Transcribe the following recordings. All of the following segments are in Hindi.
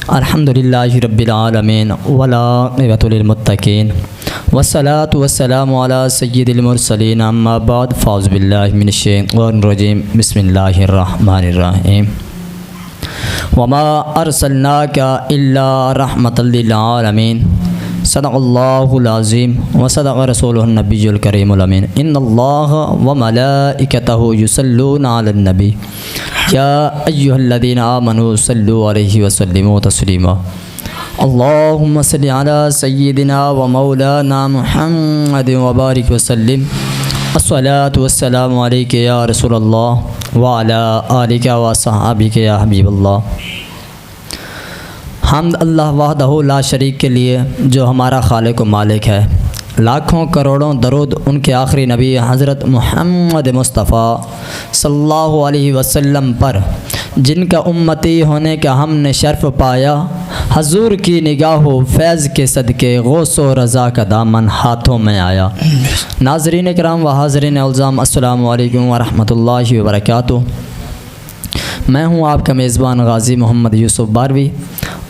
अल्हम्दुलिल्लाहि रब्बिल आलमीन वलाक़िबतु लिल-मुत्तक़ीन वस्सलातु वस्सलामु अला सय्यिदिल मुरसलीन अम्मा बाद फ़ाऊज़ु बिल्लाहि मिनश्शैतानिर रजीम बिस्मिल्लाहिर रहमानिर रहीम वमा अर्सलनाका इल्ला रहमतल लिल आलमीन सदक़ल्लाहुल अज़ीम व सदक़ रसूलुहुन नबियुल करीमुल अमीन इन्नल्लाह व मलाइकतहु युसल्लूना अलन नबी या अय्युहल्लज़ीना आमनू सल्लु अलैहि व सल्लिमू तस्लीमा अल्लाहुम्मा सल्लि अला सय्यिदिना व मौलाना मुहम्मदिन व बारिक व सल्लिम अस्सलातु वस्सलामु अलैका या रसूलल्लाह व अला आलिका व सहाबिका या हबीबल्लाह। हम्द अल्लाह वहदहु ला शरीक के लिए जो हमारा खालिक व मालिक है। लाखों करोड़ों दरूद उनके आखिरी नबी हज़रत मुहम्मद मुस्तफ़ा सल्लल्लाहु अलैहि वसल्लम पर जिनका उम्मती होने का हमने शर्फ़ पाया। हजूर की निगाहो फैज़ के सदके गौसो रज़ा का दामन हाथों में आया। नाज़रीन इकराम व हाज़रीन उल्ज़ाम अस्सलामु अलैकुम व रहमतुल्लाहि व बरकातुहू। मैं हूँ आपका मेज़बान गाज़ी मोहम्मद यूसुफ़ बारवी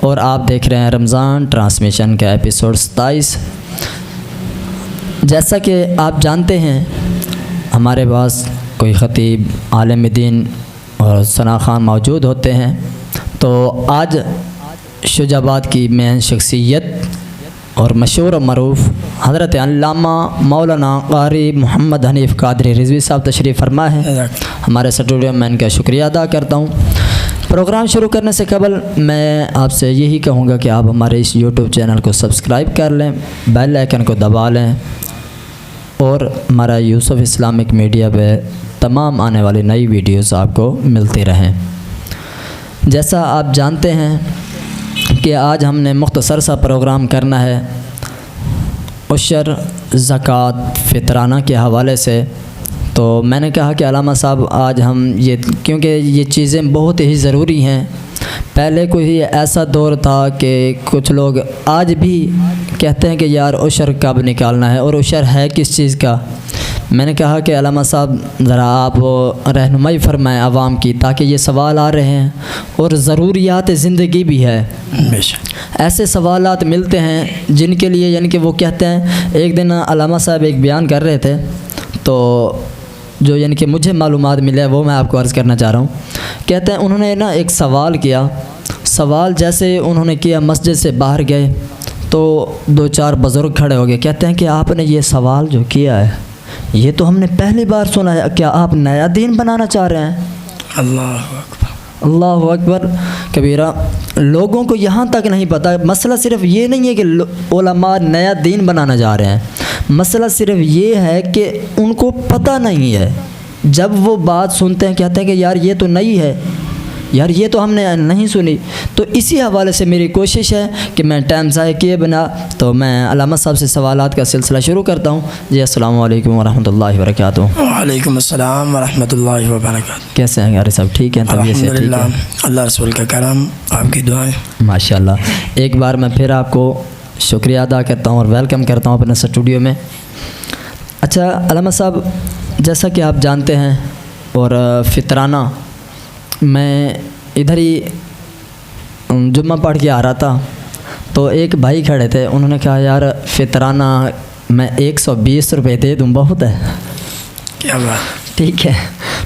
और आप देख रहे हैं रमज़ान ट्रांसमिशन का एपिसोड 27। जैसा कि आप जानते हैं हमारे पास कोई ख़तीब आलिम दीन और सना खान मौजूद होते हैं, तो आज शुजाबाद की मेन शख्सियत और मशहूर मरूफ़ हज़रत अल्लामा मौलाना क़ारी मोहम्मद हनीफ़ क़ादरी रिज़वी साहब तशरीफ़ फरमा है हमारे स्टूडियो में। इनका शुक्रिया अदा करता हूँ। प्रोग्राम शुरू करने से कबल मैं आपसे यही कहूँगा कि आप हमारे इस यूट्यूब चैनल को सब्सक्राइब कर लें, बेल आइकन को दबा लें और हमारा यूसुफ़ इस्लामिक मीडिया पे तमाम आने वाली नई वीडियोस आपको मिलती रहें। जैसा आप जानते हैं कि आज हमने मुख्तसर सा प्रोग्राम करना है उशर ज़कात फ़ितराना के हवाले से। तो मैंने कहा कि अल्लामा साहब आज हम ये, क्योंकि ये चीज़ें बहुत ही ज़रूरी हैं। पहले कोई ऐसा दौर था कि कुछ लोग आज भी कहते हैं कि यार उशर कब निकालना है और उशर है किस चीज़ का। मैंने कहा कि अल्लामा साहब ज़रा आप रहनुमाई फरमाएं आवाम की, ताकि ये सवाल आ रहे हैं और ज़रूरियात ज़िंदगी भी है। ऐसे सवालात मिलते हैं जिनके लिए यानी कि वो कहते हैं, एक दिन अल्लामा साहब एक बयान कर रहे थे तो जो यानी कि मुझे मालूमात मिले वो मैं आपको अर्ज़ करना चाह रहा हूँ। कहते हैं उन्होंने ना एक सवाल किया। सवाल जैसे उन्होंने किया, मस्जिद से बाहर गए तो दो चार बुज़ुर्ग खड़े हो गए। कहते हैं कि आपने ये सवाल जो किया है ये तो हमने पहली बार सुना है, क्या आप नया दीन बनाना चाह रहे हैं? अल्लाह अकबर, अल्लाह अकबर कबीरा। लोगों को यहाँ तक नहीं पता, मसला सिर्फ़ ये नहीं है कि उलमा नया दीन बनाना चाह रहे हैं, मसला सिर्फ़ ये है कि उनको पता नहीं है। जब वो बात सुनते हैं कहते हैं कि यार ये तो नई है, यार ये तो हमने नहीं सुनी। तो इसी हवाले से मेरी कोशिश है कि मैं टाइम ज़ाया किए बिना तो मैं अल्लामा साहब से सवालात का सिलसिला शुरू करता हूँ। जी अस्सलामु अलैकुम वरहमतुल्लाहि वबरकातुहू। वालेकुम अस्सलाम वरहमतुल्लाहि वबरकातुहू। कैसे हैं यार सब? ठीक हैं, तबीयत से ठीक है? अल्लाह रसूल का करम, आपकी दुआएं। माशाल्लाह। एक बार मैं फिर आपको शुक्रिया अदा करता हूँ और वेलकम करता हूँ अपने स्टूडियो में। अच्छा अल्लामा साहब, जैसा कि आप जानते हैं और फ़ितराना मैं इधर ही जुम्मा पढ़ के आ रहा था तो एक भाई खड़े थे, उन्होंने कहा यार फ़ितराना मैं 120 रुपये दे दूँ, बहुत है। क्या बात, ठीक है।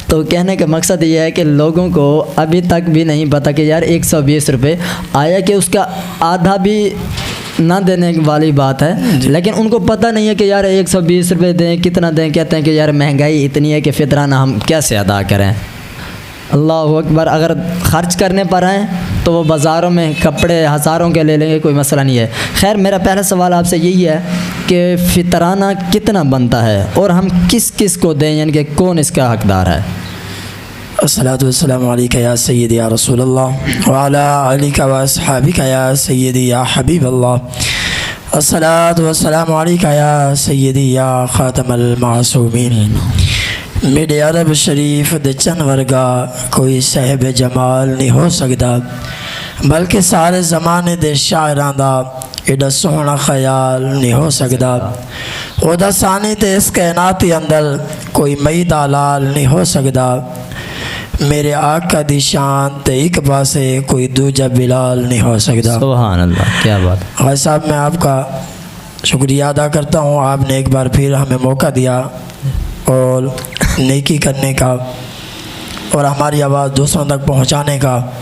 तो कहने का मकसद ये है कि लोगों को अभी तक भी नहीं पता कि यार 120 रुपये आया कि उसका आधा भी ना देने वाली बात है, लेकिन उनको पता नहीं है कि यार 120 रुपये दें, कितना दें। कहते हैं कि यार महंगाई इतनी है कि फ़ितराना हम कैसे अदा करें। अल्लाह अकबर। अगर ख़र्च करने पर आएँ तो वो बाज़ारों में कपड़े हज़ारों के ले लेंगे, कोई मसला नहीं है। खैर मेरा पहला सवाल आपसे यही है कि फ़ितराना कितना बनता है और हम किस किस को दें, यानी कि कौन इसका हकदार है? अस्सलातु वस्सलामु अलैका या सय्यदी या रसूलल्लाह व अला आलिका व अस्हाबिका या सय्यदी या हबीबल्लाह। अस्सलातु वस्सलामु अलैका या सय्यदी या ख़ातमल मासूमीन। मेरे अरब शरीफ दे चन वर्गा कोई साहिब जमाल नहीं हो सकता, बल्कि सारे ज़माने दे शायरां दा एडा सोहना ख्याल नहीं हो सकता। ओदा सानी ते इस कायनात के अंदर कोई मई दा लाल नहीं हो सकता। मेरे आका दी शान ते एक पासे कोई दूजा बिलाल नहीं हो सकता। सुभान अल्लाह, क्या बात। भाई साहब मैं आपका शुक्रिया अदा करता हूँ, आपने एक बार फिर हमें मौका दिया और नेकी करने का और हमारी आवाज़ दूसरों तक पहुँचाने का।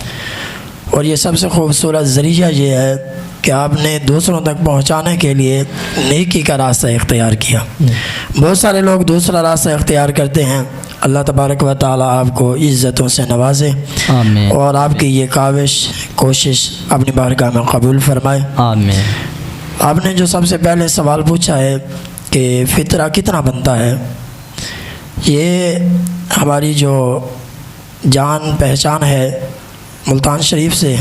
और ये सबसे खूबसूरत ज़रिया ये है कि आपने दूसरों तक पहुँचाने के लिए नेकी का रास्ता इख्तियार किया। बहुत सारे लोग दूसरा रास्ता इख्तियार करते हैं। अल्लाह तबारक व तआला आपको इज़्ज़तों से नवाजे आमीन। और आपकी ये काविश कोशिश अपनी बारगाह में कबूल फरमाए। आमीन। आपने जो सबसे पहले सवाल पूछा है कि फ़ितरा कितना बनता है, ये हमारी जो जान पहचान है मुल्तान शरीफ से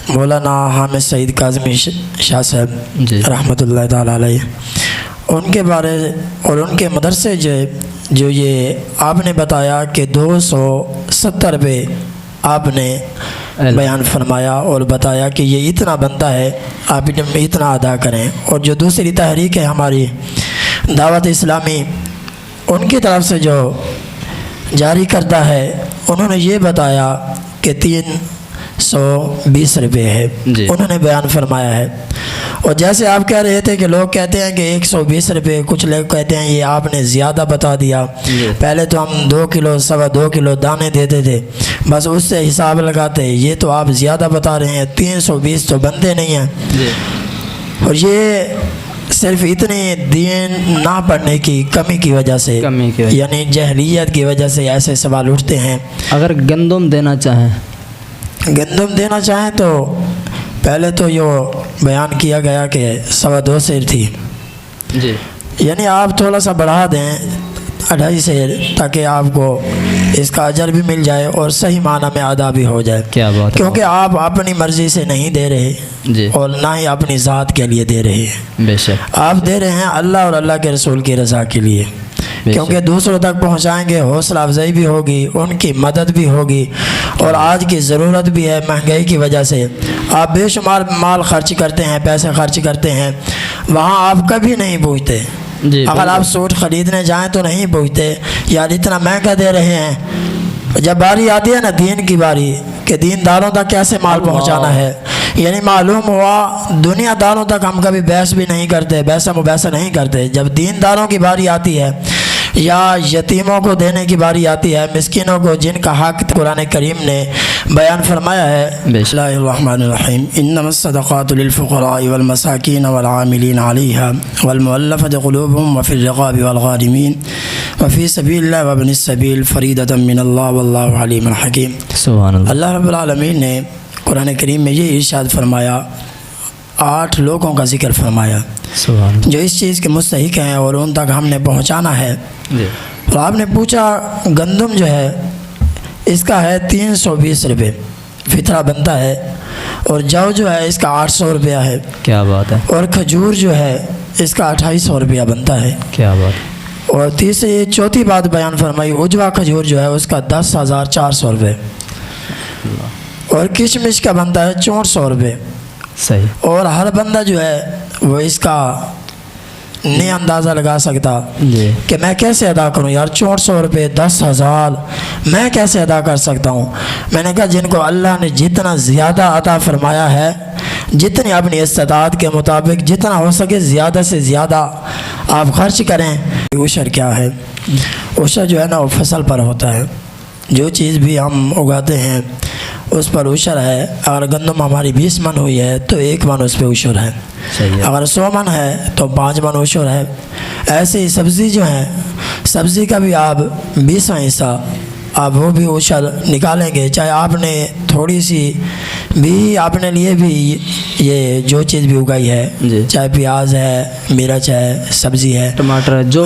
मौलाना हामिद सईद काज़मी शाह साहब रहमतुल्लाह ताला अलैह, उनके बारे और उनके मदरसे जो ये आपने बताया कि 270 रुपये आपने बयान फरमाया और बताया कि ये इतना बनता है, आप इतना अदा करें। और जो दूसरी तहरीक है हमारी दावत इस्लामी, उनकी तरफ से जो जारी करता है, उन्होंने ये बताया कि 320 रुपये है, उन्होंने बयान फरमाया है। और जैसे आप कह रहे थे कि लोग कहते हैं कि 120 रुपये, कुछ लोग कहते हैं ये आपने ज़्यादा बता दिया। पहले तो हम 2 किलो 2.25 किलो दाने देते थे, बस उससे हिसाब लगाते। ये तो आप ज़्यादा बता रहे हैं, 320 तो बनते नहीं हैं। और ये सिर्फ इतने दीन ना पढ़ने की कमी की वजह से, यानी जहलियत की वजह से ऐसे सवाल उठते हैं। अगर गंदम देना चाहें, गंदम देना चाहें तो पहले तो यो बयान किया गया कि 2.25 सेर थी जी, यानी आप थोड़ा सा बढ़ा दें 2.5 सेर, ताकि आपको इसका अजर भी मिल जाए और सही माना में अदा भी हो जाए। क्या बात है। क्योंकि आप अपनी मर्ज़ी से नहीं दे रहे जी, और ना ही अपनी ज़ात के लिए दे रहे हैं। बेशक आप दे रहे हैं अल्लाह और अल्लाह के रसूल की रज़ा के लिए, क्योंकि दूसरों तक पहुंचाएंगे, हौसला अफजाई भी होगी, उनकी मदद भी होगी। और आज की ज़रूरत भी है, महंगाई की वजह से आप बेशुमार माल खर्च करते हैं, पैसे खर्च करते हैं, वहाँ आप कभी नहीं पहुँचते। अगर आप सूट ख़रीदने जाएं तो नहीं पहुँचते, यार इतना महंगा दे रहे हैं। जब बारी आती है ना दीन की बारी कि दीनदारों तक कैसे माल पहुँचाना है, यानी मालूम हुआ दुनियादारों तक हम कभी बहस भी नहीं करते, बहसा मुबहसा नहीं करते। जब दीनदारों की बारी आती है या यतीमों को देने की बारी आती है, मिस्किनों को जिनका हक़ कुरान करीम ने बयान फरमाया है। बिस्मिल्लाहिर्रहमानिर्रहीम, इन्नमस्सदक़ातु लिलफ़ुक़राइ वलमसाकीन वलआमिलीन अलैहा वलमुअल्लफ़ति क़ुलूबुहुम वफ़िर रिक़ाबि वलग़ारिमीन वफ़ी सबीलिल्लाहि वब्निस सबील फ़रीदतम मिनल्लाहि वल्लाहु अलीमुल हकीम। सुभान अल्लाह। अल्लाह रब्बुल आलमीन ने कुरान करीम में ये इरशाद फरमाया, 8 लोगों का जिक्र फरमाया जो इस चीज़ के मुस्तहिक हैं और उन तक हमने पहुंचाना है। और आपने पूछा गंदम जो है इसका है 320 रुपये फितरा बनता है, और जौ जो है इसका 800 रुपया है। क्या बात है। और खजूर जो है इसका 2800 रुपया बनता है। क्या बात। और तीसरी चौथी बात बयान फरमाई, उजवा खजूर जो है उसका 10,400 रुपये, और किशमिश का बनता है 6400 रुपये। सही। और हर बंदा जो है वो इसका नहीं अंदाज़ा लगा सकता कि मैं कैसे अदा करूं यार, 6400 रुपये, 10,000 मैं कैसे अदा कर सकता हूं। मैंने कहा जिनको अल्लाह ने जितना ज़्यादा अता फरमाया है, जितनी अपनी इस्तात के मुताबिक जितना हो सके ज़्यादा से ज़्यादा आप खर्च करें। उशर क्या है? उशर जो है ना वो फसल पर होता है। जो चीज़ भी हम उगाते हैं उस पर उशर है। अगर गंदम हमारी 20 मन हुई है तो 1 मन उस पर उशर है। अगर 100 मन है तो 5 मन उशर है। ऐसे ही सब्ज़ी जो है, सब्ज़ी का भी आप 20वां हिस्सा आप वो भी उशर निकालेंगे। चाहे आपने थोड़ी सी भी अपने लिए भी ये जो चीज़ भी उगाई है, चाहे प्याज है, मिर्च है, सब्ज़ी है, टमाटर, जो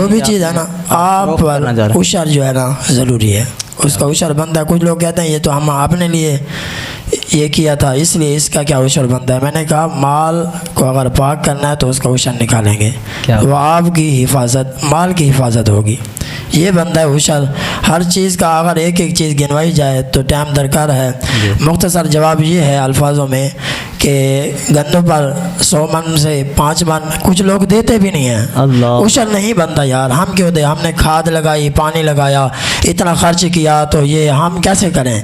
भी चीज़ है ना, आप पर उशर जो है ना ज़रूरी है, उसका उशर बनता है। कुछ लोग कहते हैं ये तो हम अपने लिए ये किया था इसलिए इसका क्या उशर बनता है। मैंने कहा माल को अगर पाक करना है तो उसका उशर निकालेंगे, वो आपकी हिफाजत, माल की हिफाजत होगी। ये बनता है उशर। हर चीज़ का अगर एक एक चीज़ गिनवाई जाए तो टाइम दरकार है। मुख्तसर जवाब ये है अल्फाजों में कि गंदम पर 100 मन से 5 मन कुछ लोग देते भी नहीं हैं। अल्लाह। उशर नहीं बनता यार, हम क्यों दे, हमने खाद लगाई, पानी लगाया, इतना खर्च किया, तो ये हम कैसे करें।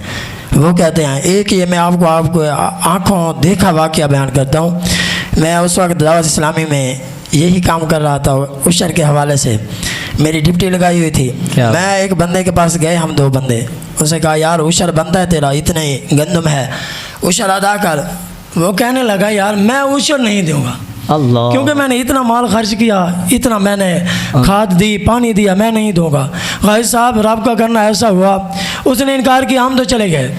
वो कहते हैं, एक ये मैं आपको आँखों देखा वाक़या बयान करता हूँ। मैं उस वक्त दावत इस्लामी में यही काम कर रहा था, उशर के हवाले से मेरी ड्यूटी लगाई हुई थी। मैं एक बंदे के पास गए, हम 2 बंदे, उसने कहा यार उशर बनता है तेरा, इतने गंदम है, उशर अदा कर। वो कहने लगा यार मैं उशर नहीं दूंगा, अल्लाह, क्योंकि मैंने इतना माल खर्च किया, इतना मैंने खाद दी, पानी दिया, मैं नहीं दूंगा। गाजी साहब रब का करना ऐसा हुआ, उसने इनकार किया, हम तो चले गए।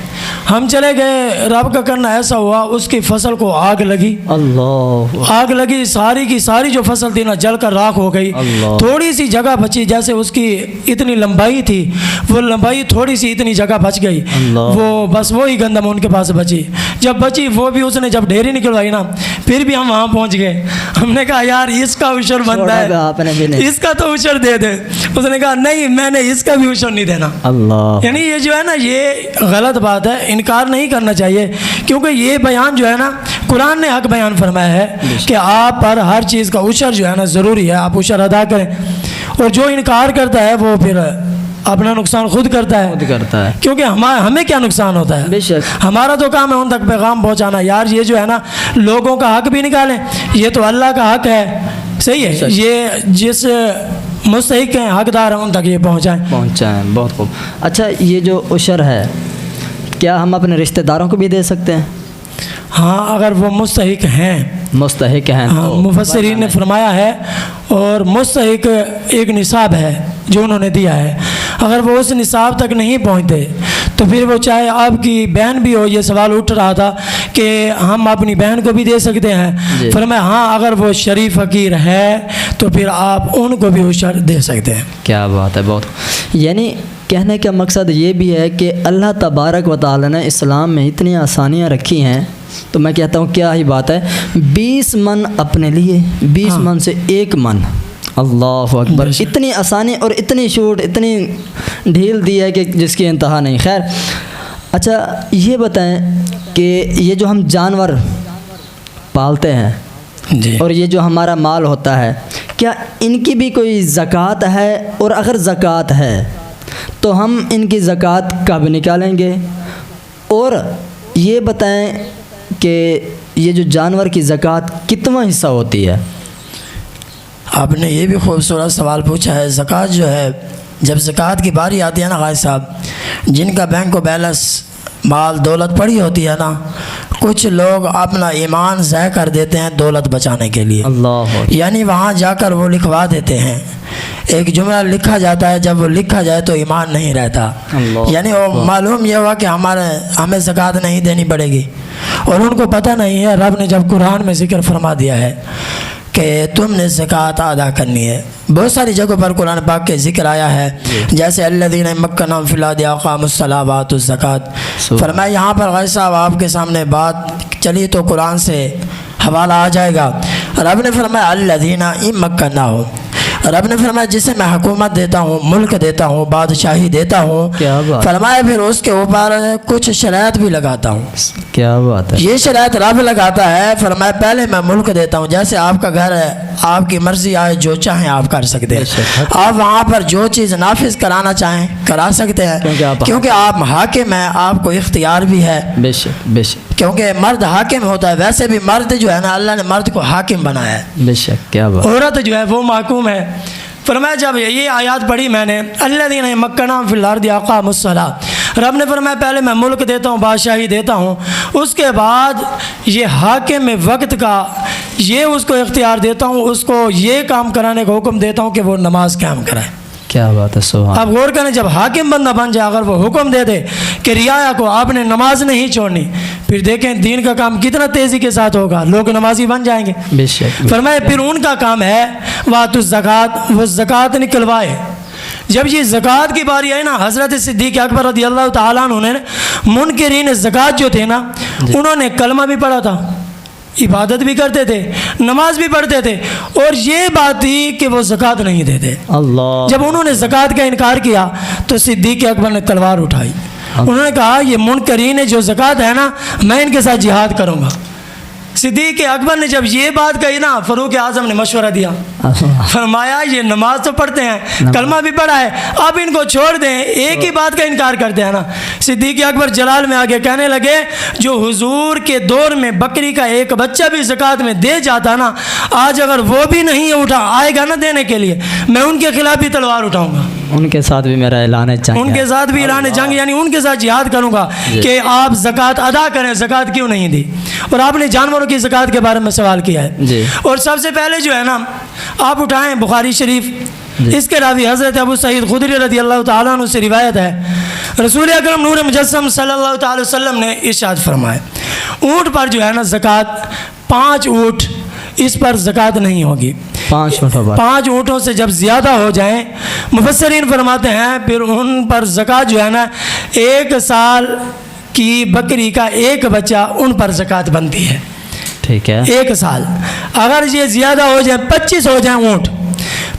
हम चले गए, रब का करना ऐसा हुआ, उसकी फसल को आग लगी। अल्लाह, आग लगी, सारी की सारी जो फसल थी ना जल कर राख हो गई। थोड़ी सी जगह बची, जैसे उसकी इतनी लंबाई थी, वो लंबाई थोड़ी सी इतनी जगह बच गई, वो बस वही गंदम उनके पास बची। जब बची वो भी उसने जब ढेरी निकलवाई ना, फिर भी हम वहाँ पहुँच गए। हमने कहा यार इसका उशर बनता है, इसका तो उशर दे दे। उसने कहा नहीं, मैंने इसका भी उशर नहीं देना। अल्लाह, यानी ये जो है ना, ये गलत बात है, इनकार नहीं करना चाहिए, क्योंकि ये बयान जो है ना, कुरान ने हक बयान फरमाया है कि आप पर हर चीज़ का उशर जो है ना ज़रूरी है, आप उशर अदा करें। और जो इनकार करता है वो फिर अपना नुकसान खुद करता है, क्योंकि हमें क्या नुकसान होता है। बेशक हमारा तो काम है उन तक पैगाम पहुंचाना। यार ये जो है ना, लोगों का हक भी निकालें, ये तो अल्लाह का हक है, सही है, ये जिस मुस्तहिक हैं, हकदार हैं, उन तक ये पहुंचाएं। बहुत खूब। अच्छा, ये जो उशर है क्या हम अपने रिश्तेदारों को भी दे सकते हैं? हाँ, अगर वो मुस्तहिक हैं। हाँ, मुफस्सिरीन ने फरमाया है, और मुस्तहिक एक निसाब है जो उन्होंने दिया है। अगर वो उस निसाब तक नहीं पहुँचते तो फिर वो चाहे आपकी बहन भी हो, ये सवाल उठ रहा था कि हम अपनी बहन को भी दे सकते हैं। फरमाया हाँ, अगर वो शरीफ फ़कीर है तो फिर आप उनको भी उशर दे सकते हैं। क्या बात है, बहुत। यानी कहने का मकसद ये भी है कि अल्लाह तबारक व तआला ने इस्लाम में इतनी आसानियाँ रखी हैं, तो मैं कहता हूँ क्या ही बात है, 20 मन अपने लिए, 20 मन से 1 मन, अल्लाह अकबर। इतनी आसानी और इतनी छूट, इतनी ढील दी है कि जिसकी इंतहा नहीं। खैर, अच्छा ये बताएं कि ये जो हम जानवर पालते हैं जी, और ये जो हमारा माल होता है, क्या इनकी भी कोई ज़कात है? और अगर ज़कात है तो हम इनकी ज़कात कब निकालेंगे? और ये बताएं कि ये जो जानवर की ज़कात कितना हिस्सा होती है? आपने ये भी खूबसूरत सवाल पूछा है। ज़कात जो है, जब ज़कात की बारी आती है ना गाजी साहब, जिनका बैंक को बैलेंस माल दौलत पड़ी होती है ना, कुछ लोग अपना ईमान ज़ाय कर देते हैं दौलत बचाने के लिए। अल्लाह, यानी वहाँ जाकर वो लिखवा देते हैं। एक जुमला लिखा जाता है, जब वो लिखा जाए तो ईमान नहीं रहता। यानी वो मालूम ये हुआ कि हमें ज़कात नहीं देनी पड़ेगी, और उनको पता नहीं है रब ने जब कुरान में ज़िक्र फरमा दिया है कि तुमने ज़कात अदा करनी है। बहुत सारी जगहों पर कुरान पाक के ज़िक्र आया है, जैसे अल्लज़ीना मक्कनहुम फिल अर्दि अक़ामुस्सलात व आतुज़ ज़कात। फरमाया यहाँ पर गाज़ी साहब आपके सामने बात चली तो कुरान से हवाला आ जाएगा। रब ने फरमाया अल्लज़ीना मक्कनहुम, रब ने फरमाया जिसे मैं हुकूमत देता हूँ, मुल्क देता हूँ, बादशाही देता हूँ, फरमाया फिर उसके ऊपर कुछ शराइत भी लगाता हूँ। क्या बात है, ये शराइत रब लगाता है। फरमाया पहले मैं मुल्क देता हूँ, जैसे आपका घर है, आपकी मर्जी आए जो चाहें आप कर सकते हैं, आप वहाँ पर जो चीज़ नाफिज कराना चाहें करा सकते हैं, क्योंकि आप हाकिम हैं, आपको इख्तियार भी है। बेशक बेशक, क्योंकि मर्द हाकिम होता है, वैसे भी मर्द जो है ना, अल्लाह ने मर्द को हाकिम बनाया है। बेशक, क्या बात। औरत जो है वो महकूम है। फरमाया जब ये आयत पढ़ी मैंने, अल्लज़ीना मक्कनहुम फिल अर्दि अक़ामुस्सलात, रब ने फरमाया पहले मैं मुल्क देता हूँ, बादशाही देता हूँ, उसके बाद ये हाकिम वक्त का ये उसको इख्तियार देता हूँ, उसको ये काम कराने का हुक्म देता हूँ कि वो नमाज क़याम कराए। क्या बात है, सुभान। अब गौर करें, जब हाकिम बंदा बन जाए, अगर वो हुक्म दे दे कि रियाया को आपने नमाज नहीं छोड़नी, फिर देखें दीन का काम कितना तेज़ी के साथ होगा, लोग नमाजी बन जाएंगे। बेशक। फरमाए फिर उनका काम है वातुज़ ज़कात, वो ज़कात निकलवाए। जब ये ज़कात की बारी आई ना, हज़रत सिद्दीक़ अकबर रज़ियल्लाहु ताला अन्हु ने मुनकिरीन ज़कात जो थे ना, उन्होंने कलमा भी पढ़ा था, इबादत भी करते थे, नमाज भी पढ़ते थे, और ये बात थी कि वो ज़कात नहीं देते। अल्लाह। जब उन्होंने ज़कात का इनकार किया तो सिद्दीक़ अकबर ने तलवार उठाई। उन्होंने कहा ये मुनकरीन जो ज़कात है ना, मैं इनके साथ जिहाद करूँगा। सिद्दीक़ अकबर ने जब ये बात कही ना, फ़ारूक आज़म ने मशवरा दिया, फरमाया ये नमाज तो पढ़ते हैं, कलमा भी पढ़ा है, अब इनको छोड़ दें, एक ही बात का इनकार करते हैं ना। सिद्दीक़ अकबर जलाल में आगे कहने लगे, जो हुजूर के दौर में बकरी का एक बच्चा भी ज़कात में दे जाता ना, आज अगर वो भी नहीं उठा आएगा ना देने के लिए, मैं उनके खिलाफ भी तलवार उठाऊंगा, उनके साथ भी मेरा ऐलान जंग, उनके साथ भी ऐलान जंग, यानी उनके साथ जिहाद करूंगा कि आप ज़कात अदा करें, ज़कात क्यों नहीं दी। और आपने जानवरों की ज़कात के बारे में सवाल किया है जी। और सबसे पहले जो है ना, आप उठाएं बुखारी शरीफ, इसके रावी हज़रत अबू सईद खुदरी रज़ी अल्लाह तआला अन्हु से रिवायत है, रसूल अकरम नूर मुजस्सम सल्लल्लाहु अलैहि वसल्लम ने इरशाद फरमाया, ऊँट पर जो है ना ज़कात, 5 ऊँट इस पर ज़कात नहीं होगी। 5 ऊँटों से जब ज़्यादा हो जाएं, मुफस्सिरीन फरमाते हैं फिर उन पर ज़कात जो है ना, 1 साल की बकरी का एक बच्चा उन पर ज़कात बनती है। ठीक है, 1 साल। अगर ये ज़्यादा हो जाए, 25 हो जाए ऊँट,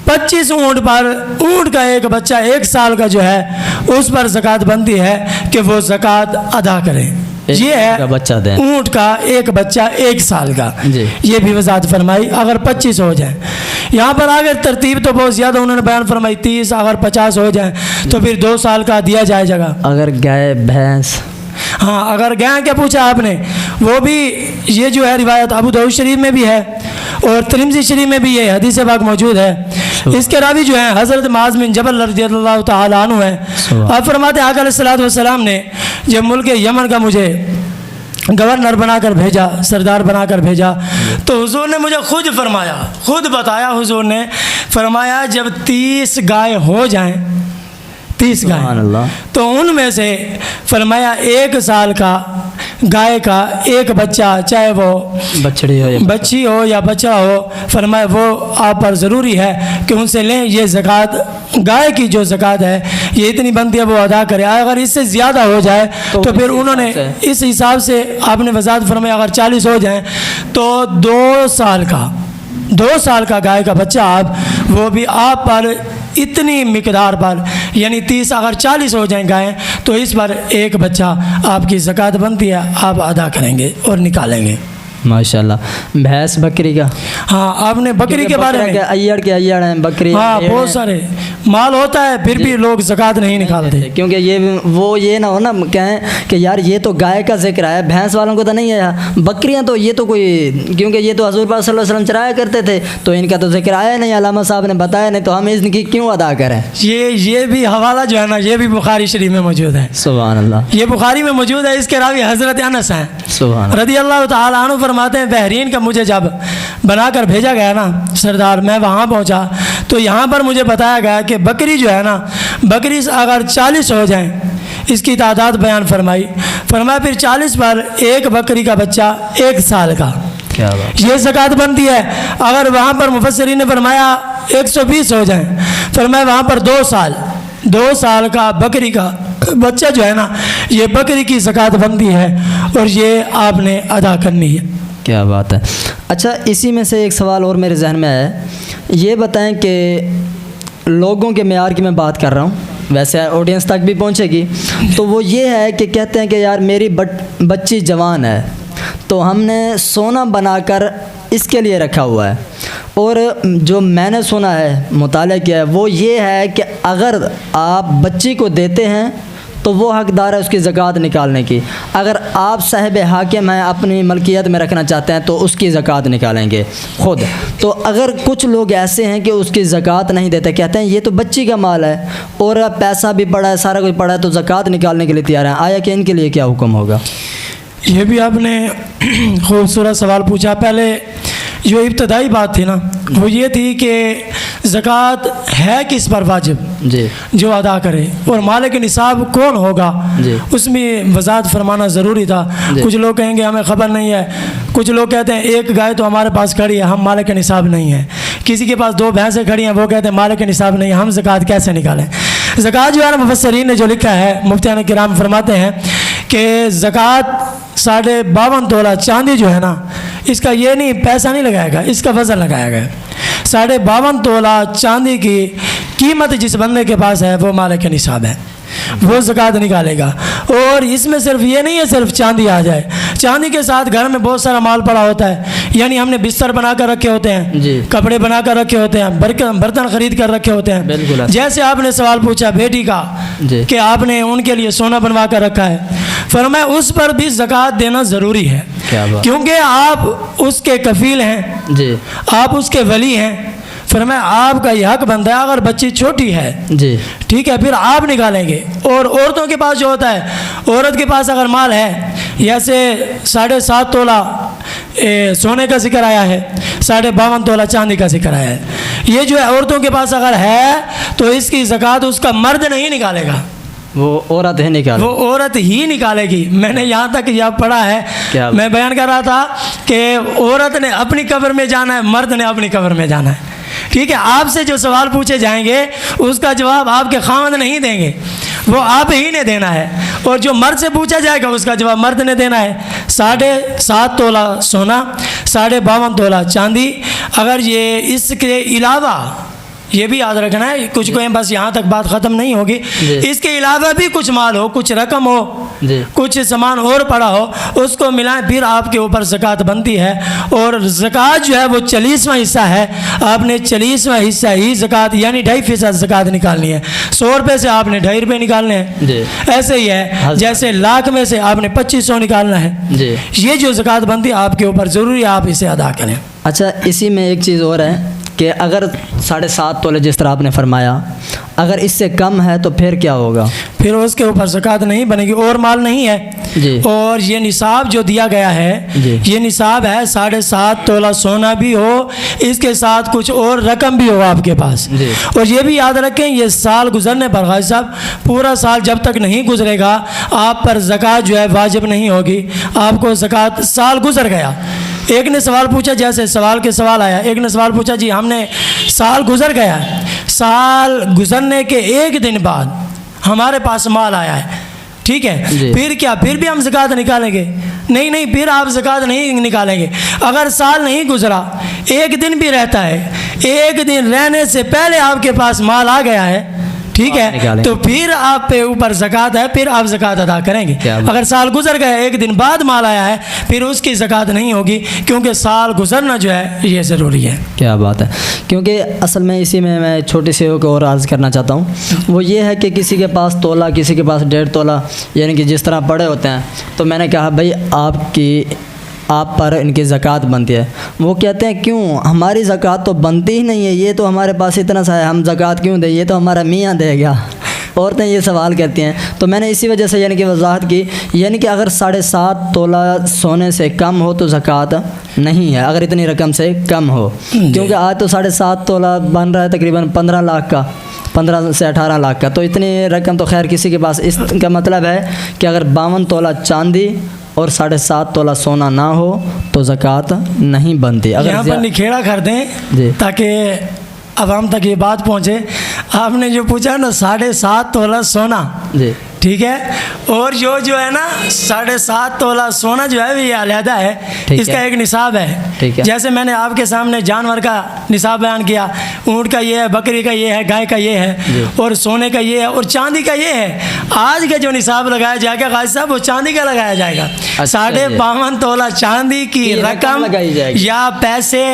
25 ऊँट पर ऊँट का एक बच्चा 1 साल का जो है उस पर ज़कात बनती है कि वो ज़कात अदा करें। ये है बच्चा दें, ऊँट का एक बच्चा 1 साल का जी। ये भी वजाहत फरमाई अगर 25 हो जाए। यहाँ पर आगे तरतीब तो बहुत ज़्यादा उन्होंने बयान फरमाई, 30, अगर 50 हो जाए तो फिर 2 साल का दिया जाएगा। अगर गाय भैंस, हाँ अगर गाय क्या पूछा आपने, वो भी ये जो है रिवायत अबू दाऊद शरीफ में भी है और तिरमिज़ी शरीफ में भी ये हदीस पाक मौजूद है। इसके रावी जो है हज़रत मुआज़ बिन जबल रज़ियल्लाहु तआला अन्हु है। आप फरमाते हैं आका अलैहिस्सलातु वस्सलाम ने जब मुल्क यमन का मुझे गवर्नर बनाकर भेजा, सरदार बनाकर भेजा, तो हुजूर ने मुझे खुद बताया, हुजूर ने फरमाया जब 30 गाय हो जाएं, 30 गाय, तो उनमें से फरमाया 1 साल का गाय का एक बच्चा, चाहे वो बच्ची हो या बच्चा हो, फरमाया वो आप पर ज़रूरी है कि उनसे लें। ये ज़कात, गाय की जो ज़कात है ये इतनी बनती है वो अदा करे। अगर इससे ज़्यादा हो जाए तो फिर उन्होंने इस हिसाब से आपने वज़ाहत फरमाया, अगर 40 हो जाए तो 2 साल का गाय का बच्चा आप, वो भी आप पर इतनी मिकदार पर, यानी 30, अगर 40 हो जाए गायें तो इस पर एक बच्चा आपकी ज़कात बनती है, आप अदा करेंगे और निकालेंगे। माशाल्लाह। भैंस बकरी का, हाँ आपने बकरी के बारे में, अय्यड़ हैं बकरी, हाँ बहुत सारे माल होता है फिर भी लोग ज़कात नहीं निकालते, क्योंकि ये ना हो ना कहें कि यार ये तो गाय का जिक्र है, भैंस वालों को तो नहीं है, बकरियां तो ये तो कोई, क्योंकि ये तो हज़ूर पाक सल्लल्लाहु अलैहि वसल्लम चराया करते थे तो इनका तो जिक्र आया नहीं, अलामा साहब ने बताया नहीं, तो हम इनकी क्यों अदा करें। ये भी हवाला जो है ना, ये भी बुखारी शरीफ में मौजूद है। सुभान अल्लाह, ये बुखारी में मौजूद है। इसके रावी हज़रत अनस हैं रज़ियल्लाहु तआला अन्हु फरमाते हैं, बहरीन का मुझे जब बनाकर भेजा गया ना सरदार, मैं वहाँ पहुँचा तो यहाँ पर मुझे बताया गया कि बकरी जो है ना, बकरी अगर 40 हो जाए, इसकी तादाद बयान फरमाया फिर 40 पर एक बकरी का बच्चा 1 साल का, क्या बात, ये ज़कात बनती है। अगर वहाँ पर मुफस्सिरीन ने फरमाया 120 हो जाए, फरमाया वहाँ पर 2 साल का बकरी का बच्चा जो है ना, ये बकरी की ज़कात बनती है और ये आपने अदा करनी है। क्या बात है। अच्छा, इसी में से एक सवाल और मेरे जहन में है, ये बताएं कि लोगों के मेयार की मैं बात कर रहा हूँ, वैसे ऑडियंस तक भी पहुँचेगी, तो वो ये है कि कहते हैं कि यार मेरी बच्ची जवान है तो हमने सोना बनाकर इसके लिए रखा हुआ है, और जो मैंने सुना है, मुताला किया है, वो ये है कि अगर आप बच्ची को देते हैं तो वो हकदार है उसकी ज़कात निकालने की, अगर आप साहिब हाकिम हैं अपनी मलकियत में रखना चाहते हैं तो उसकी ज़कात निकालेंगे खुद। तो अगर कुछ लोग ऐसे हैं कि उसकी ज़कात नहीं देते, कहते हैं ये तो बच्ची का माल है और पैसा भी पड़ा है, सारा कुछ पड़ा है, तो ज़कात निकालने के लिए तैयार हैं, आया कि इनके लिए क्या हुक्म होगा। ये भी आपने खूबसूरत सवाल पूछा। पहले जो इब्तदाई बात थी ना, वो ये थी कि ज़कात है किस पर वाजिब जी, जो अदा करे, और मालिक निसाब कौन होगा उसमें वजाहत फरमाना ज़रूरी था। कुछ लोग कहेंगे हमें ख़बर नहीं है, कुछ लोग कहते हैं एक गाय तो हमारे पास खड़ी है, हम मालिक निसाब नहीं है, किसी के पास 2 भैंसें खड़ी हैं, वो कहते हैं मालिक निसाब नहीं, हम ज़कात कैसे निकालें। ज़कात जो है ना, मुफस्सिरीन ने जो लिखा है, मुफ्तियान किराम फरमाते हैं कि ज़कात 52.5 तोला चांदी जो है ना, इसका ये नहीं पैसा नहीं लगाएगा, इसका वज़न लगाया गया। 52.5 तोला चांदी की कीमत जिस बंदे के पास है वो मालिक निसाब है। वो ज़कात निकालेगा। और इसमें सिर्फ ये नहीं है सिर्फ चांदी आ जाए, चांदी के साथ घर में बहुत सारा माल पड़ा होता है, यानी हमने बिस्तर बना कर रखे होते हैं जी, कपड़े बना कर रखे होते हैं, बर्तन खरीद कर रखे होते हैं। बिल्कुल। जैसे आपने सवाल पूछा बेटी का जी, कि आपने उनके लिए सोना बनवा कर रखा है, फरमाया उस पर भी ज़कात देना ज़रूरी है, क्या बात। क्योंकि आप उसके कफील हैं जी आप उसके वली हैं। फरमाया आपका यह हक बनता है, अगर बच्ची छोटी है जी, ठीक है फिर आप निकालेंगे। और औरतों के पास जो होता है, औरत के पास अगर माल है, जैसे 7.5 तोला सोने का जिक्र आया है, 52.5 तोला चांदी का जिक्र आया है, ये जो है औरतों के पास अगर है तो इसकी ज़कात उसका मर्द नहीं निकालेगा, वो औरत है निकाल। वो औरत ही निकालेगी। मैंने यहाँ तक यह पढ़ा है, क्या? मैं बयान कर रहा था कि औरत ने अपनी कब्र में जाना है, मर्द ने अपनी कब्र में जाना है। ठीक है, आपसे जो सवाल पूछे जाएंगे उसका जवाब आपके खामद नहीं देंगे, वो आप ही ने देना है। और जो मर्द से पूछा जाएगा उसका जवाब मर्द ने देना है। 7.5 तोला सोना, 52.5 तोला चांदी, अगर ये इसके अलावा, ये भी याद रखना है, कुछ को बस यहाँ तक बात ख़त्म नहीं होगी, इसके अलावा भी कुछ माल हो, कुछ रकम हो, कुछ सामान और पड़ा हो, उसको मिलाएं, फिर आपके ऊपर ज़कात बनती है। और ज़कात जो है वो 40वां हिस्सा है, आपने 40वां हिस्सा ही ज़कात यानी 2.5% ज़कात निकालनी है। 100 रुपये से आपने 2.5 रुपये निकालने हैं, ऐसे ही है जैसे लाख में से आपने 2500 निकालना है। ये जो ज़कात बनती है आपके ऊपर ज़रूरी है आप इसे अदा करें। अच्छा, इसी में एक चीज़ और है कि अगर 7.5 तोले जिस तरह आपने फरमाया, अगर इससे कम है तो फिर क्या होगा? फिर उसके ऊपर ज़कात नहीं बनेगी, और माल नहीं है जी। और ये निसाब जो दिया गया है जी। ये निसाब है 7.5 तोला सोना भी हो, इसके साथ कुछ और रकम भी हो आपके पास जी। और ये भी याद रखें ये साल गुजरने पर भाई साहब, पूरा साल जब तक नहीं गुजरेगा आप पर ज़कात जो है वाजिब नहीं होगी। आपको ज़कात, साल गुजर गया, एक ने सवाल पूछा, जैसे सवाल के सवाल आया, एक ने सवाल पूछा जी हमने साल गुजर गया, साल गुजरने के एक दिन बाद हमारे पास माल आया है, ठीक है, फिर क्या, फिर भी हम ज़कात निकालेंगे? नहीं, फिर आप ज़कात नहीं निकालेंगे। अगर साल नहीं गुजरा, एक दिन भी रहता है, एक दिन रहने से पहले आपके पास माल आ गया है, ठीक है, तो फिर आप पे ऊपर ज़कात है, फिर आप ज़कात अदा करेंगे। अगर साल गुजर गया, एक दिन बाद माल आया है, फिर उसकी ज़कात नहीं होगी, क्योंकि साल गुजरना जो है ये ज़रूरी है। क्या बात है, क्योंकि असल में इसी में मैं छोटी सी को और अर्ज़ करना चाहता हूँ, वो ये है कि किसी के पास तोला, किसी के पास 1.5 तोला, यानी कि जिस तरह पड़े होते हैं, तो मैंने कहा भाई आप पर इनकी ज़कात बनती है। वो कहते हैं क्यों, हमारी ज़कात तो बनती ही नहीं है, ये तो हमारे पास इतना सा है, हम ज़कात क्यों दें, ये तो हमारा मियाँ देगा। औरतें ये सवाल कहती हैं, तो मैंने इसी वजह से यानी कि वजाहत की, यानी कि अगर 7.5 तोला सोने से कम हो तो ज़कात नहीं है, अगर इतनी रकम से कम हो, क्योंकि आज तो 7.5 तोला बन रहा है तकरीबन 15 लाख का, 15 से 18 लाख का, तो इतनी रकम तो खैर किसी के पास। इसका मतलब है कि अगर 52 तोला चांदी और 7.5 तोला सोना ना हो तो ज़कात नहीं बनती। अगर यहाँ पर निखेड़ा कर दें ताकि आवाम तक ये बात पहुँचे, आपने जो पूछा ना 7.5 तोला सोना, जी ठीक है, और जो है ना 7.5 तोला सोना जो है ये अलहदा है, इसका एक निसाब है, ठीक है। जैसे मैंने आपके सामने जानवर का निसाब बयान किया, ऊँट का ये है, बकरी का ये है, गाय का ये है, और सोने का ये है, और चांदी का ये है। आज का जो निसाब लगाया जाएगा गाजी साहब, वो चांदी का लगाया जाएगा। 52 तोला चांदी की रकम या पैसे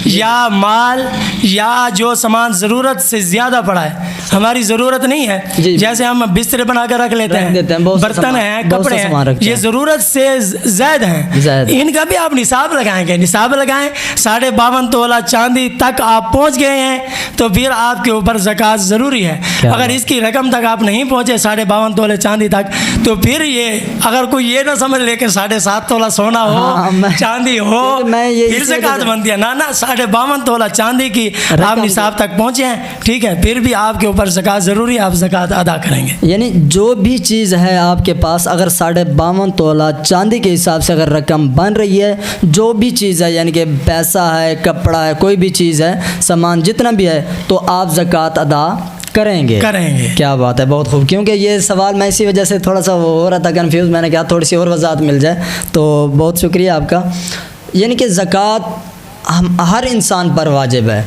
या माल या जो सामान ज़रूरत से ज़्यादा पड़ा है, हमारी ज़रूरत नहीं है, जैसे हम बिस्तर बना कर रख लेते हैं, बर्तन हैं, कपड़े हैं, ये ज़रूरत से ज़्यादा हैं, इनका भी आप निसाब लगाएंगे, निसाब लगाएं। 52 तोला चांदी तक आप पहुंच गए हैं तो फिर आपके ऊपर ज़कात ज़रूरी है। अगर इसकी रकम तक आप नहीं पहुंचे 52 तोले चांदी तक, तो फिर ये अगर कोई ये ना समझ ले कि 7.5 तोला सोना हो, चांदी हो, फिर ज़कात बनती है ना, 52 तोला चांदी की आप निसाब तक पहुँचे हैं, ठीक है, फिर भी आपके ऊपर ज़कात ज़रूरी है, आप ज़कात अदा करेंगे। यानी जो भी चीज़ है आपके पास, अगर 52 तोला चांदी के हिसाब से अगर रकम बन रही है, जो भी चीज़ है, यानी कि पैसा है, कपड़ा है, कोई भी चीज़ है, सामान जितना भी है, तो आप ज़कात अदा करेंगे। क्या बात है, बहुत खूब। क्योंकि ये सवाल मैं इसी वजह से थोड़ा सा हो रहा था कंफ्यूज, मैंने कहा थोड़ी सी और वजाहत मिल जाए, तो बहुत शुक्रिया आपका। यानी कि ज़कात हम हर इंसान पर वाजिब है।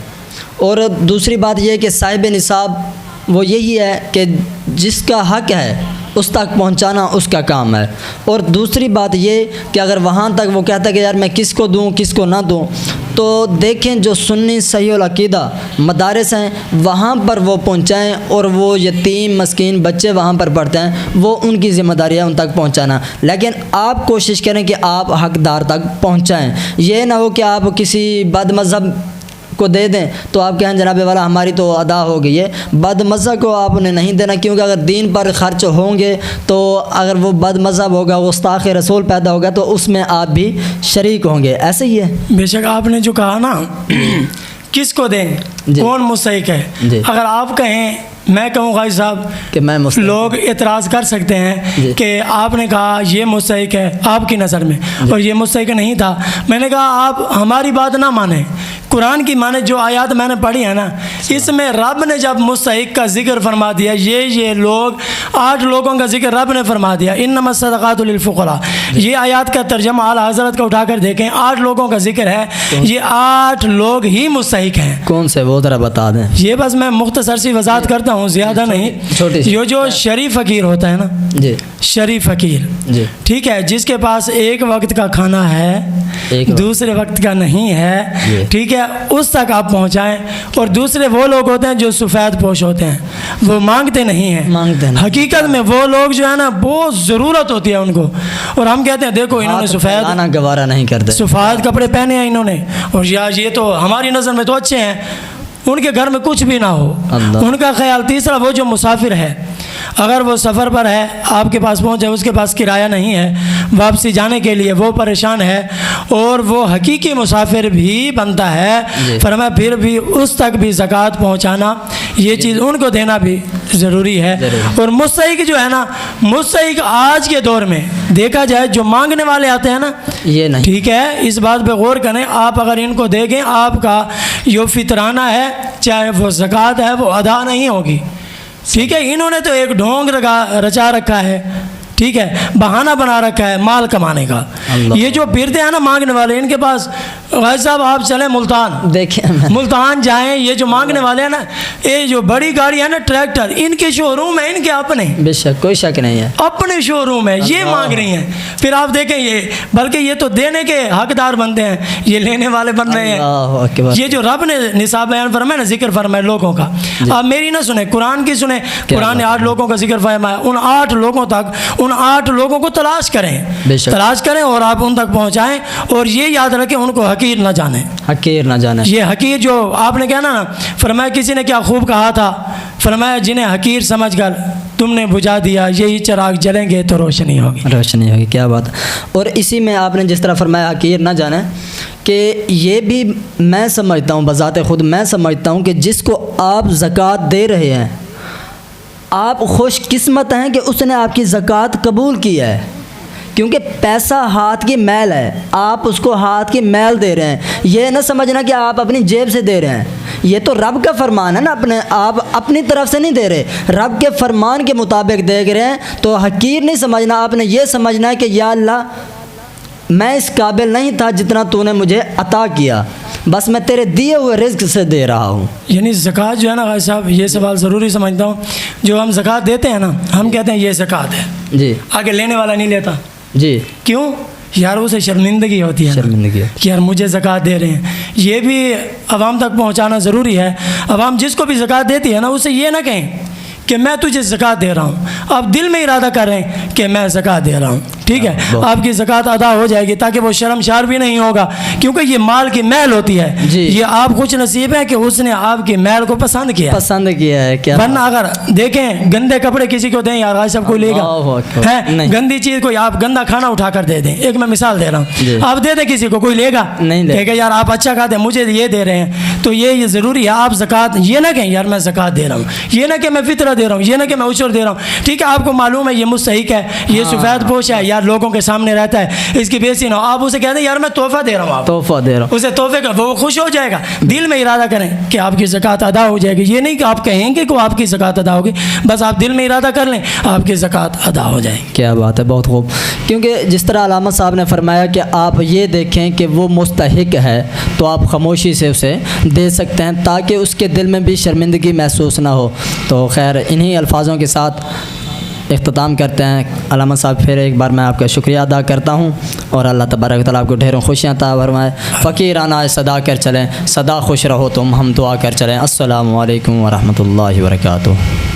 और दूसरी बात यह है कि साहिब निसाब वो यही है कि जिसका हक है उस तक पहुंचाना उसका काम है। और दूसरी बात ये कि अगर वहाँ तक वो कहता है कि यार मैं किसको दूँ किसको ना दूँ, तो देखें जो सुन्नी सहीहुल अकीदा मदारिस हैं वहाँ पर वो पहुँचाएँ, और वो यतीम मस्कीन बच्चे वहाँ पर पढ़ते हैं, वो उनकी ज़िम्मेदारी है उन तक पहुँचाना। लेकिन आप कोशिश करें कि आप हकदार तक पहुँचाएँ। ये ना हो कि आप किसी बदमज़हब को दे दें तो आप कहें जनाब वाला हमारी तो अदा हो गई है। बदमज़हब को आप उन्हें नहीं देना, क्योंकि अगर दीन पर ख़र्च होंगे तो अगर वो बदमज़हब होगा, गुस्ताख़ रसूल पैदा होगा, तो उसमें आप भी शरीक होंगे। ऐसे ही है। बेशक आपने जो कहा ना किसको दें, कौन मुस्तहिक है, अगर आप कहें, मैं कहूँ गाजी साहब कि मैं मुस्तहिक, लोग एतराज़ कर सकते हैं कि आपने कहा ये मुस्तहिक है आपकी नज़र में और ये मुस्तहिक नहीं था। मैंने कहा आप हमारी बात ना माने, कुरान की माने। जो आयत मैंने पढ़ी है ना, इसमें रब ने जब मुस्तहिक का जिक्र फरमा दिया, ये लोग 8 लोगों का जिक्र रब ने फरमा दिया, इन्नमा सदक़ातु लिल फ़ुक़रा। ये आयत का तर्जमा आला हज़रत का उठाकर देखें, 8 लोगों का जिक्र है, ये 8 लोग ही मुस्तहिक हैं। कौन से वो ज़रा बता दें। ये बस मैं मुख्तसर सी वजाहत करता हूँ, ज़्यादा नहीं। ये जो शरीफ फ़कीर होता है ना जी, शरीफ फ़कीर जी, ठीक है, जिसके पास एक वक्त का खाना है दूसरे वक्त का नहीं है, ठीक है, उस तक आप पहुँचाएँ। और दूसरे वो लोग होते हैं जो सफ़ेद पोश होते हैं, वो मांगते नहीं हैं। हकीकत में वो लोग जो है ना बहुत ज़रूरत होती है उनको, और हम कहते हैं देखो इन्होंने सफ़ेद गवारा नहीं करते, सफ़ेद कपड़े पहने हैं इन्होंने, और यार ये तो हमारी नज़र में तो अच्छे हैं, उनके घर में कुछ भी ना हो उनका ख्याल। तीसरा वो जो मुसाफिर है, अगर वो सफ़र पर है, आपके पास पहुँचे, उसके पास किराया नहीं है वापसी जाने के लिए, वो परेशान है और वो हकीकी मुसाफिर भी बनता है, फरमाया फिर भी उस तक भी ज़कात पहुँचाना, ये चीज़ उनको देना भी ज़रूरी है। और मुस्तहिक जो है ना, मुस्तहिक आज के दौर में देखा जाए जो मांगने वाले आते हैं ना, ये नहीं, ठीक है, इस बात पे गौर करें। आप अगर इनको देंगे, आपका जो फितराना है चाहे वो ज़कात है वो अदा नहीं होगी, ठीक है। इन्होंने तो एक ढोंग रचा रखा है, ठीक है, बहाना बना रखा है माल कमाने का। ये जो फिरते हैं ना मांगने वाले, इनके पास भाई साहब आप चलें मुल्तान, देखें मुल्तान जाएं, ये जो मांगने वाले हैं ना, ये जो बड़ी गाड़ी है ना ट्रैक्टर, इनके शोरूम है, इनके अपने, बेशक कोई शक नहीं है, अपने शोरूम है, ये मांग रही हैं। फिर आप देखें ये, बल्कि ये तो देने के हकदार बनते हैं, ये लेने वाले बन रहे हैं। ये जो रब ने निसाब बयान फरमाया ना, जिक्र फरमाया लोगों का, आप मेरी ना सुने, कुरान की सुने। कुरान ने 8 लोगों का जिक्र फरमाया, उन 8 लोगों तक, उन 8 लोगों को तलाश करें, तलाश करें और आप उन तक पहुँचाएँ। और ये याद रखें, उनको हकीर ना जाने, हकीर ना जाने। ये हकीर जो आपने कहना ना, फरमाया किसी ने क्या खूब कहा था, फरमाया जिन्हें हकीर समझकर तुमने बुझा दिया, यही चिराग जलेंगे तो रोशनी होगी, रोशनी होगी। क्या बात। और इसी में आपने जिस तरह फरमाया हकीर ना जाने, कि ये भी मैं समझता हूँ, बज़ाते ख़ुद मैं समझता हूँ कि जिसको आप ज़कात दे रहे हैं, आप खुशकिस्मत हैं कि उसने आपकी ज़कात कबूल की है, क्योंकि पैसा हाथ की मैल है, आप उसको हाथ की मैल दे रहे हैं। ये ना समझना कि आप अपनी जेब से दे रहे हैं, ये तो रब का फरमान है ना, आप अपनी तरफ से नहीं दे रहे, रब के फरमान के मुताबिक दे रहे हैं। तो हकीर नहीं समझना, आपने ये समझना है कि या अल्लाह मैं इस काबिल नहीं था जितना तूने मुझे अता किया, बस मैं तेरे दिए हुए रिज़्क़ से दे रहा हूँ। यानी ज़कात जो है ना भाई साहब, ये सवाल ज़रूरी समझता हूँ। जो हम ज़कात देते हैं ना, हम कहते हैं ये ज़कात है जी, आगे लेने वाला नहीं लेता जी, क्यों यार, उसे शर्मिंदगी होती है, शर्मिंदगी कि यार मुझे ज़कात दे रहे हैं। ये भी आवाम तक पहुँचाना ज़रूरी है। आवाम जिसको भी ज़कात देती है ना, उसे ये ना कहें कि मैं तुझे ज़कात दे रहा हूँ, आप दिल में इरादा कर रहे हैं कि मैं ज़कात दे रहा हूँ, ठीक है, आपकी ज़कात अदा हो जाएगी, ताकि वो शर्मशार भी नहीं होगा, क्योंकि ये माल की मैल होती है जी। ये आप कुछ नसीब है कि उसने आपकी मैल को पसंद किया है क्या। वरना अगर देखें गंदे कपड़े किसी को दें, यार आज सब कोई लेगा है, गंदी चीज़ कोई, आप गंदा खाना उठा कर दे दें, एक मैं मिसाल दे रहा हूँ, आप दे दें किसी को, कोई लेगा नहीं, कहेगा यार आप अच्छा खाते हैं, मुझे ये दे रहे हैं। तो ये ज़रूरी है, आप ज़कात ये ना कहें यार मैं ज़कात दे रहा हूँ, ये ना कि मैं फितरा दे रहा हूँ, ये ना कि मैं उशर दे रहा हूँ, ठीक है, आपको मालूम है ये मुस्तहिक है, ये सफ़ेद पोश है, यार लोगों के सामने रहता है, इसकी बेइज्जती ना हो, आप उसे कहते हैं यार मैं तोहफा दे रहा हूँ, आप तोहफा दे रहा हूँ। उसे तोहफे का, वो खुश हो जाएगा। दिल में इरादा करें कि आपकी ज़कात अदा हो जाएगी, ये नहीं कि आप कहेंगे कि आपकी ज़कात अदा होगी, बस आप दिल में इरादा कर लें आपकी ज़कात अदा हो जाएगी। क्या बात है, बहुत खूब। क्योंकि जिस तरह अलामा साहब ने फरमाया कि आप ये देखें कि वो मुस्तहिक है तो आप खामोशी से उसे दे सकते हैं ताकि उसके दिल में भी शर्मिंदगी महसूस ना हो। तो खैर इन्हीं अल्फाजों के साथ इख्तिताम करते हैं। अलामा साहब फिर एक बार मैं आपका शुक्रिया अदा करता हूँ और अल्लाह तबारक व तआला आपको ढेरों खुशियाँ अता फरमाए। फ़कीराना सदा कर चलें, सदा खुश रहो तुम, हम दुआ कर चलें। अस्सलामु अलैकुम व रहमतुल्लाहि व बरकातुहू।